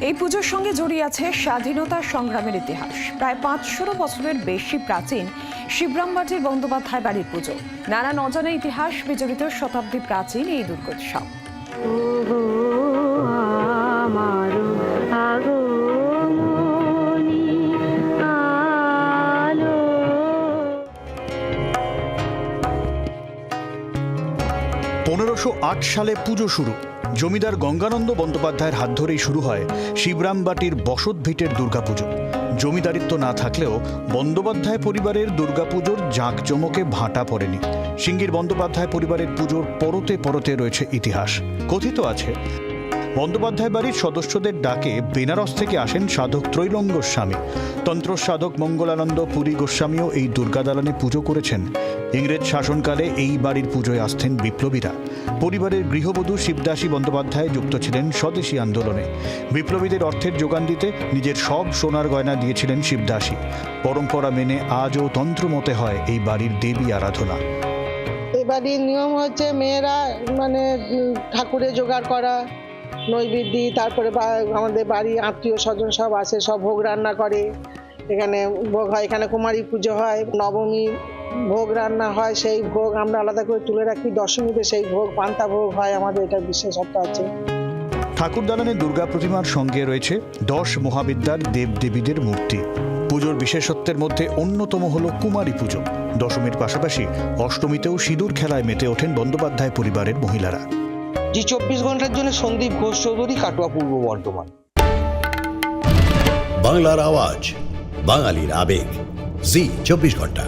এই পুজোর সঙ্গে জড়িয়ে আছে স্বাধীনতা সংগ্রামের ইতিহাস। প্রায় ৫০০ বছরের বেশি প্রাচীন শিবরামবাটির বন্দ্যোপাধ্যায় বাড়ির পুজো। নানান অজানা ইতিহাস বিজড়িত শতাব্দী প্রাচীন এই দুর্গোৎসব। সালে পুজো শুরু। জমিদার গঙ্গানন্দ বন্দ্যোপাধ্যায়ের হাত ধরেই শুরু হয় শিবরামবাটির বসত ভিটের দুর্গাপুজো। জমিদারিত্ব না থাকলেও বন্দ্যোপাধ্যায় পরিবারের দুর্গাপুজোর জাঁকজমকে ভাটা পড়েনি। সিঙ্গির বন্দ্যোপাধ্যায় পরিবারের পুজোর পরতে পরতে রয়েছে ইতিহাস। কথিত আছে, বন্দ্যোপাধ্যায় বাড়ির সদস্যদের ডাকে বেনারস থেকে আসেন সাধক ত্রৈলঙ্গ গোস্বামী। তন্ত্র সাধক মঙ্গলানন্দ পুরী গোস্বামীও এই দুর্গা দালানে পুজো করেছেন। ইংরেজ শাসনকালে এই বাড়ির পুজোয় আসতেন বিপ্লবীরা। পরিবারের গৃহবধূ শিবদাসী বন্দ্যোপাধ্যায় যুক্ত ছিলেন স্বদেশী আন্দোলনে। বিপ্লবীদের অর্থের যোগান দিতে নিজের সব সোনার গয়না দিয়েছিলেন শিবদাসী। পরম্পরা মেনে আজও তন্ত্রমতে হয় এই বাড়ির দেবী আরাধনা। এই বাড়ির নিয়ম হচ্ছে মেয়েরা ঠাকুরের জোগাড় করা, নৈবেদ্য, তারপরে আমাদের বাড়ি আত্মীয় স্বজন সব আসে, সব ভোগ রান্না করে। এখানে ভোগ হয়, এখানে কুমারী পুজো হয়, নবমী ভোগ রান্না হয়, সেই ভোগ আমরা আলাদা করে তুলে রাখি। দশমীতে সেই ভোগ পান্তা ভোগ হয়, আমাদের এটা বিশেষত্ব আছে। ঠাকুর দালানে দুর্গা প্রতিমার সঙ্গে রয়েছে 10 মহাবিদ্যার দেবদেবীদের মূর্তি। পুজোর বিশেষত্বের মধ্যে অন্যতম হল কুমারী পুজো। দশমীর পাশাপাশি অষ্টমীতেও সিঁদুর খেলায় মেতে ওঠেন বন্দ্যোপাধ্যায় পরিবারের মহিলারা। জি 24 ঘন্টার জন্য সন্দীপ ঘোষ চৌধুরী, কাটোয়া, পূর্ব বর্ধমান। বাংলার আওয়াজ, বাঙালির আবেগ, জি 24 ঘন্টা।